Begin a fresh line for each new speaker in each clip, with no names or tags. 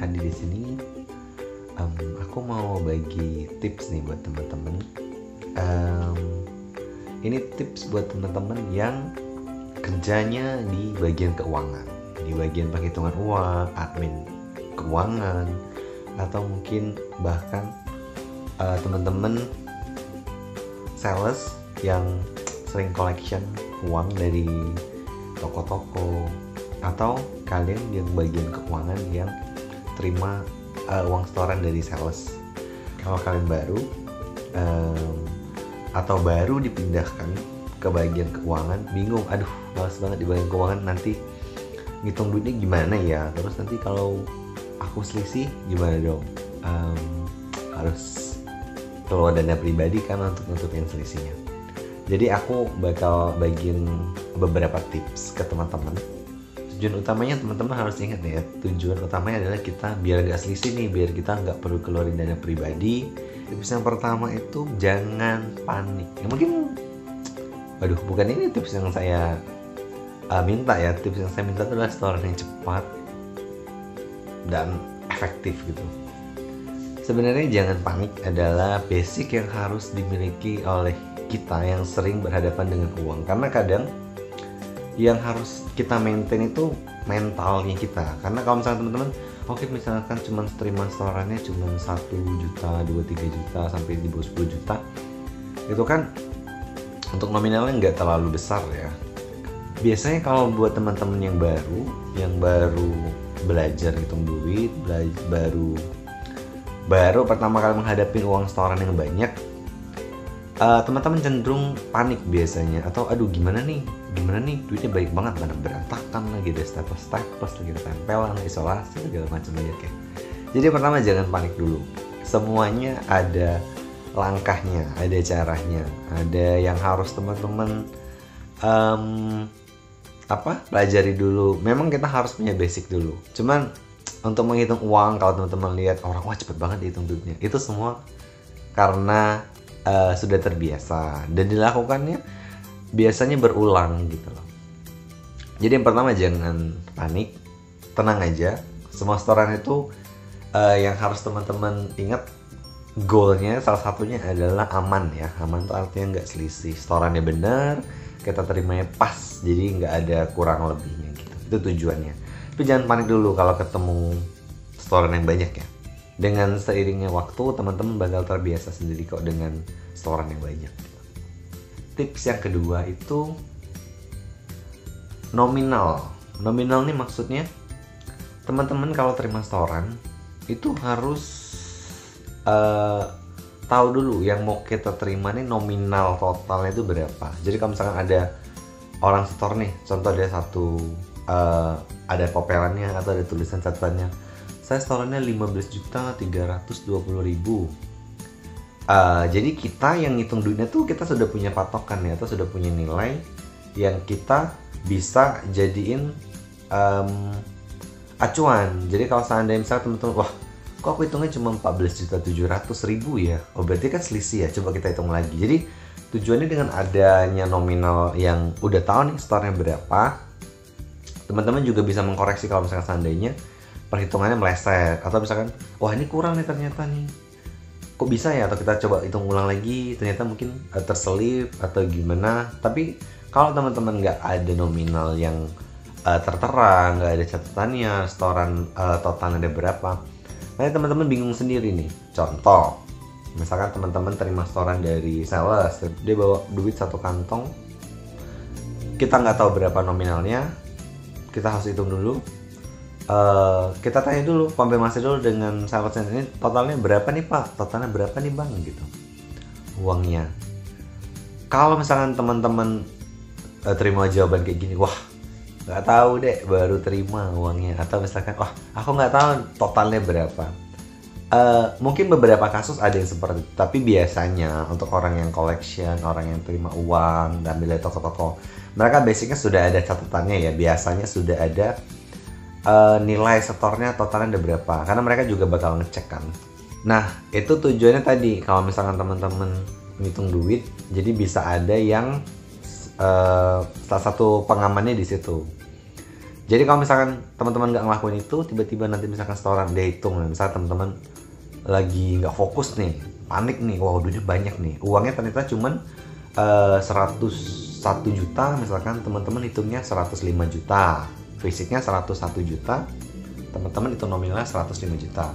hadir di sini. Aku mau bagi tips nih buat teman-teman. Ini tips buat teman-teman yang kerjanya di bagian keuangan, di bagian penghitungan uang, admin keuangan, atau mungkin bahkan teman-teman sales yang sering collection uang dari toko-toko, atau kalian yang bagian keuangan yang terima uang setoran dari sales. Kalau kalian baru atau baru dipindahkan ke bagian keuangan, bingung, aduh males banget di bagian keuangan, nanti ngitung duitnya gimana ya, terus nanti kalau aku selisih gimana dong, harus keluar dana pribadi kan untuk nutupin selisihnya. Jadi aku bakal bagiin beberapa tips ke teman-teman. Tujuan utamanya teman-teman harus ingat nih ya, tujuan utamanya adalah kita biar gak selisih nih, biar kita nggak perlu keluarin dana pribadi. Tips yang pertama itu jangan panik. Ya mungkin, waduh, bukan ini tips yang saya minta ya. Tips yang saya minta adalah setoran yang cepat dan efektif gitu. Sebenarnya jangan panik adalah basic yang harus dimiliki oleh kita yang sering berhadapan dengan uang. Karena kadang yang harus kita maintain itu mentalnya kita. Karena kalau misalnya teman-teman, oke, misalkan cuma terima setorannya cuma 1 juta, 2-3 juta sampai di bawah 10 juta, itu kan untuk nominalnya nggak terlalu besar ya. Biasanya kalau buat teman-teman yang baru belajar hitung duit, baru pertama kali menghadapi uang setoran yang banyak, teman-teman cenderung panik biasanya, atau aduh gimana nih duitnya baik banget, mana berantakan lagi, ada staples lagi, ada tempelan, isolasi segala macam aja kayak. Jadi pertama jangan panik dulu, semuanya ada langkahnya, ada caranya, ada yang harus teman-teman pelajari dulu. Memang kita harus punya basic dulu, cuman untuk menghitung uang, kalau teman-teman lihat orang wah cepet banget dihitung duitnya, itu semua karena sudah terbiasa dan dilakukannya biasanya berulang gitu loh. Jadi yang pertama jangan panik, tenang aja. Semua setoran itu yang harus teman-teman ingat, goalnya salah satunya adalah aman ya. Aman itu artinya nggak selisih, setorannya benar, kita terimanya pas, jadi nggak ada kurang lebihnya gitu. Itu tujuannya. Tapi jangan panik dulu kalau ketemu setoran yang banyak ya. Dengan seiringnya waktu, teman-teman bakal terbiasa sendiri kok dengan setoran yang banyak. Tips yang kedua itu nominal. Nominal nih maksudnya teman-teman kalau terima setoran itu harus tahu dulu yang mau kita terima nih nominal totalnya itu berapa. Jadi kalau misalkan ada orang setor nih, contoh ada ada popelannya atau ada tulisan catatannya, saya setorannya 15.320.000. Jadi kita yang ngitung duitnya tuh kita sudah punya patokan ya, atau sudah punya nilai yang kita bisa jadiin acuan. Jadi kalau seandainya misalnya teman-teman, wah kok aku hitungnya cuma 14.700.000 ya, oh berarti kan selisih ya, coba kita hitung lagi. Jadi tujuannya dengan adanya nominal yang udah tahu nih setornya berapa, teman-teman juga bisa mengkoreksi kalau misalkan seandainya perhitungannya meleset, atau misalkan wah ini kurang nih ternyata nih, kok bisa ya, atau kita coba hitung ulang lagi, ternyata mungkin terselip atau gimana. Tapi kalau teman-teman nggak ada nominal yang tertera, nggak ada catatannya setoran totalnya ada berapa, nanti teman-teman bingung sendiri nih. Contoh, misalkan teman-teman terima setoran dari sales, dia bawa duit 1 kantong, kita nggak tahu berapa nominalnya, kita harus hitung dulu. Kita tanya dulu, konfirmasi dulu dengan salesnya, ini totalnya berapa nih pak, totalnya berapa nih bang gitu, uangnya. Kalau misalkan teman-teman terima jawaban kayak gini, wah nggak tahu deh, baru terima uangnya, atau misalkan wah aku nggak tahu totalnya berapa. Mungkin beberapa kasus ada yang seperti itu, tapi biasanya untuk orang yang collection, orang yang terima uang dan ambil dari toko-toko, mereka basicnya sudah ada catatannya ya, biasanya sudah ada nilai setornya totalnya ada berapa, karena mereka juga bakal ngecek kan. Nah itu tujuannya tadi, kalau misalkan teman-teman ngitung duit, jadi bisa ada yang salah satu pengamannya di situ. Jadi kalau misalkan teman-teman nggak ngelakuin itu, tiba-tiba nanti misalkan setoran, dia hitung, misalkan teman-teman lagi nggak fokus nih, panik nih, wah duitnya banyak nih, uangnya ternyata cuman 101 juta, misalkan teman-teman hitungnya 105 juta, fisiknya 101 juta, teman-teman itu nominalnya 105 juta.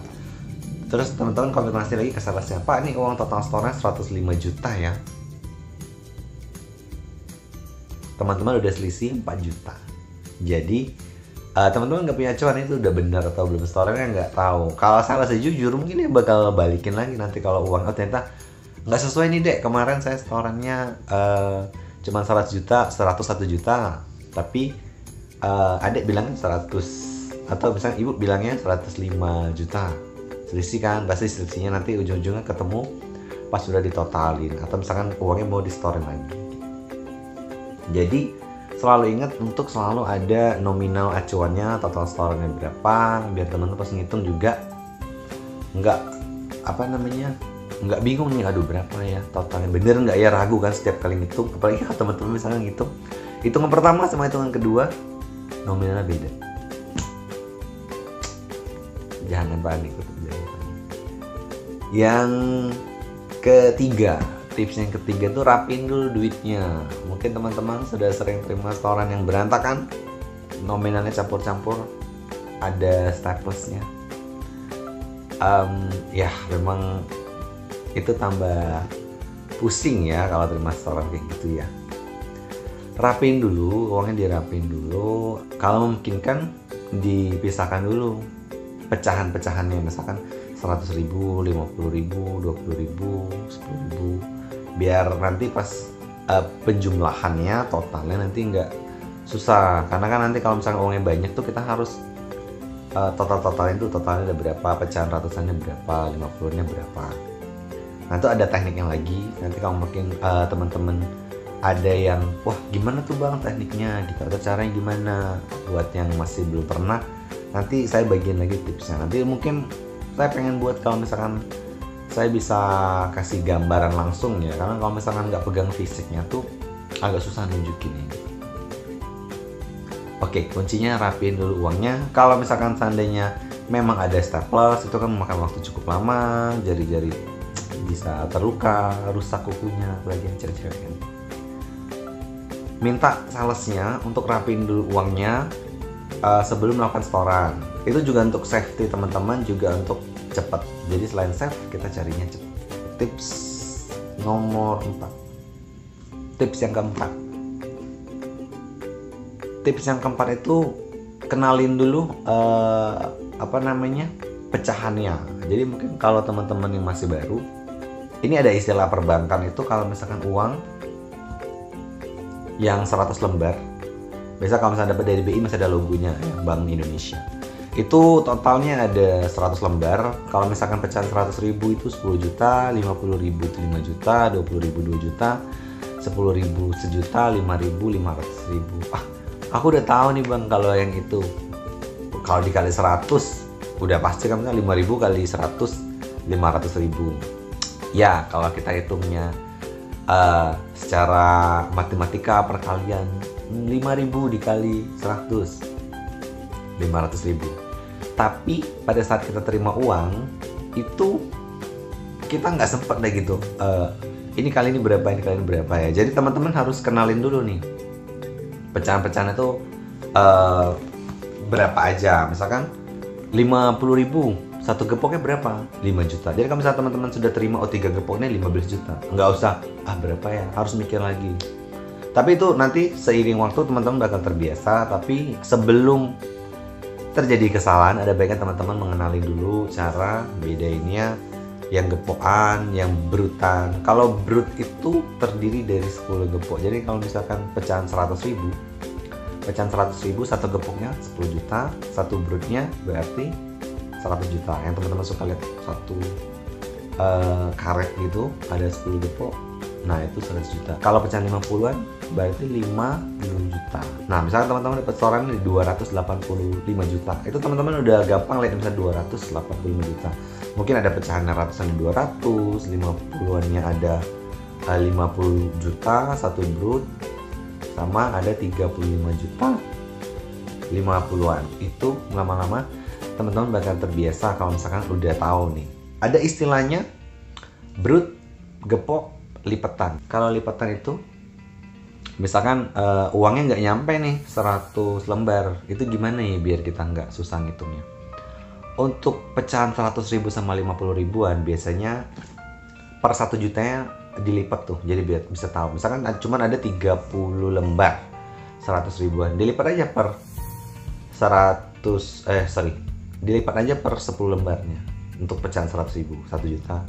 Terus teman-teman konfirmasi lagi ke salesnya, Pak, ini uang total store-nya 105 juta ya. Teman-teman udah selisih 4 juta. Jadi teman-teman nggak punya acuan itu udah benar atau belum, store-nya nggak tahu. Kalau salah sejujur mungkin dia bakal balikin lagi nanti kalau uang ternyata nggak sesuai nih dek, kemarin saya setorannya cuma 100 juta, 101 juta, tapi adek bilangnya 100, atau misalnya ibu bilangnya 105 juta, selisih kan, pasti selisihnya nanti ujung-ujungnya ketemu pas sudah ditotalin, atau misalkan uangnya mau di storein lagi. Jadi selalu ingat untuk selalu ada nominal acuannya, total store-nya berapa, biar teman-teman pas ngitung juga nggak nggak bingung nih, aduh berapa ya totalnya, bener nggak ya, ragu kan setiap kali ngitung. Apalagi kalau teman-teman misalnya ngitung hitungan pertama sama hitungan kedua nominalnya beda, jangan panik. Yang ketiga, tips yang ketiga tuh rapiin dulu duitnya. Mungkin teman-teman sudah sering terima setoran yang berantakan, nominalnya campur-campur, ada staplesnya. Ya memang itu tambah pusing ya kalau terima setoran kayak gitu ya. Rapiin dulu, uangnya dirapiin dulu. Kalau memungkinkan dipisahkan dulu pecahan-pecahannya, misalkan 100.000, 50.000, 20.000, 10.000, biar nanti pas penjumlahannya totalnya nanti nggak susah. Karena kan nanti kalau misalnya uangnya banyak tuh kita harus totalnya itu totalnya ada berapa, pecahan ratusannya berapa, 50-nya berapa. Nah itu ada tekniknya lagi. Nanti kalau mungkin teman-teman ada yang wah gimana tuh bang tekniknya gitu, atau caranya gimana, buat yang masih belum pernah, nanti saya bagiin lagi tipsnya. Nanti mungkin saya pengen buat kalau misalkan saya bisa kasih gambaran langsung ya, karena kalau misalkan nggak pegang fisiknya tuh agak susah nunjukin ini. Oke, kuncinya rapiin dulu uangnya. Kalau misalkan seandainya memang ada staples, itu kan memakan waktu cukup lama, jari-jari bisa terluka, rusak kukunya, apalagi yang cewek-cewek kan. Minta salesnya untuk rapiin dulu uangnya sebelum melakukan setoran. Itu juga untuk safety teman-teman, juga untuk cepat. Jadi selain safe, kita carinya cepat. Tips nomor 4. Tips yang keempat. Tips yang keempat itu kenalin dulu pecahannya. Jadi mungkin kalau teman-teman yang masih baru, ini ada istilah perbankan itu kalau misalkan uang yang 100 lembar, biasa kalau misalnya dapat dari BI masih ada logonya ya, Bank Indonesia. Itu totalnya ada 100 lembar. Kalau misalkan pecahan 100.000 itu 10 juta, 50.000 itu 5 juta, 20.000 2 juta, 10.000 sejuta, 5.000 500.000. Aku udah tahu nih bang kalau yang itu. Kalau dikali 100 udah pasti kan 5.000 kali 100 500.000. Ya kalau kita hitungnya secara matematika perkalian, 5.000 dikali 100 500.000. Tapi pada saat kita terima uang itu kita nggak sempet deh gitu, ini kali ini berapa, ini kali ini berapa ya. Jadi teman-teman harus kenalin dulu nih pecahan-pecahan itu berapa aja. Misalkan 50.000, satu gepoknya berapa? 5 juta. Jadi kalau misalnya teman-teman sudah terima 3 gepoknya 15 juta, nggak usah berapa ya, harus mikir lagi. Tapi itu nanti seiring waktu teman-teman bakal terbiasa. Tapi sebelum terjadi kesalahan, ada baiknya teman-teman mengenali dulu cara bedainnya yang gepokan, yang brutan. Kalau brut itu terdiri dari 10 gepok. Jadi kalau misalkan pecahan 100.000, satu gepoknya 10 juta, satu brutnya berarti 100 juta. Yang teman-teman suka lihat satu karet gitu ada 10 gepok, nah itu 100 juta. Kalau pecahan 50-an berarti 50 juta. Nah misalnya teman-teman dapat setoran di 285 juta, itu teman-teman udah gampang lihat misalnya 285 juta. Mungkin ada pecahan ratusan 200, 50-annya ada 50 juta satu brut, sama ada 35 juta 50-an. Itu lama-lama teman-teman bakal terbiasa kalau misalkan udah tahu nih. Ada istilahnya brut, gepok, lipetan. Kalau lipetan itu misalkan uangnya nggak nyampe nih 100 lembar, itu gimana ya biar kita nggak susah ngitungnya. Untuk pecahan 100.000 sama 50 ribuan biasanya per 1 jutanya dilipat tuh, jadi biar bisa tahu. Misalkan cuman ada 30 lembar 100 ribuan, dilipat aja per 10 lembarnya untuk pecahan 100.000, 1 juta,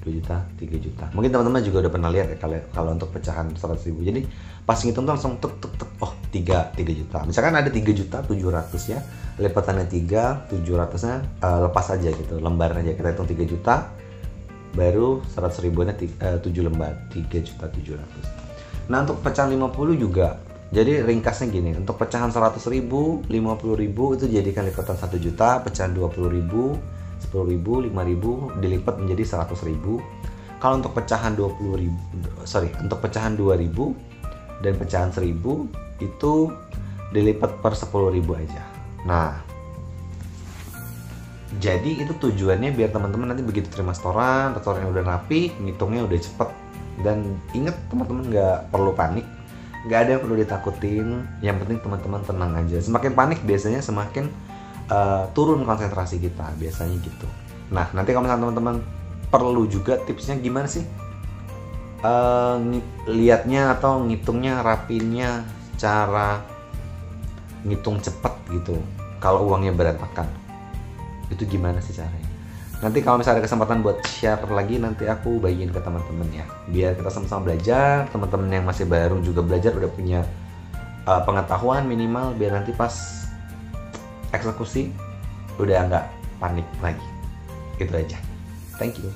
2 juta, 3 juta. Mungkin teman-teman juga udah pernah lihat ya kalau untuk pecahan 100.000. Jadi pas ngitung tuh langsung tek, oh 3 juta. Misalkan ada 3.700.000 ya, lipatannya 3, 700-nya lepas aja gitu, lembar aja. Kita hitung 3 juta, baru 100 ribuannya 7 lembar, 3.700.000. Nah untuk pecahan 50 juga, jadi ringkasnya gini, untuk pecahan 100.000, 50.000 itu jadikan lipatan 1 juta, pecahan 20.000, 10.000, 5.000 dilipat menjadi 100.000. Kalau untuk pecahan 20.000, untuk pecahan 2.000 dan pecahan 1.000 itu dilipat per 10.000 aja. Nah, jadi itu tujuannya biar teman-teman nanti begitu terima restorannya udah rapi, ngitungnya udah cepet. Dan inget teman-teman nggak perlu panik, nggak ada yang perlu ditakutin. Yang penting teman-teman tenang aja. Semakin panik biasanya semakin turun konsentrasi kita, biasanya gitu. Nah nanti kalau misalnya teman-teman perlu juga tipsnya gimana sih lihatnya atau ngitungnya, rapinnya, cara ngitung cepet gitu kalau uangnya berantakan, itu gimana sih caranya? Nanti kalau misalnya ada kesempatan buat share lagi, nanti aku bagiin ke teman-teman ya, biar kita sama-sama belajar. Teman-teman yang masih baru juga belajar, udah punya pengetahuan minimal, biar nanti pas eksekusi udah nggak panik lagi. Gitu aja. Thank you.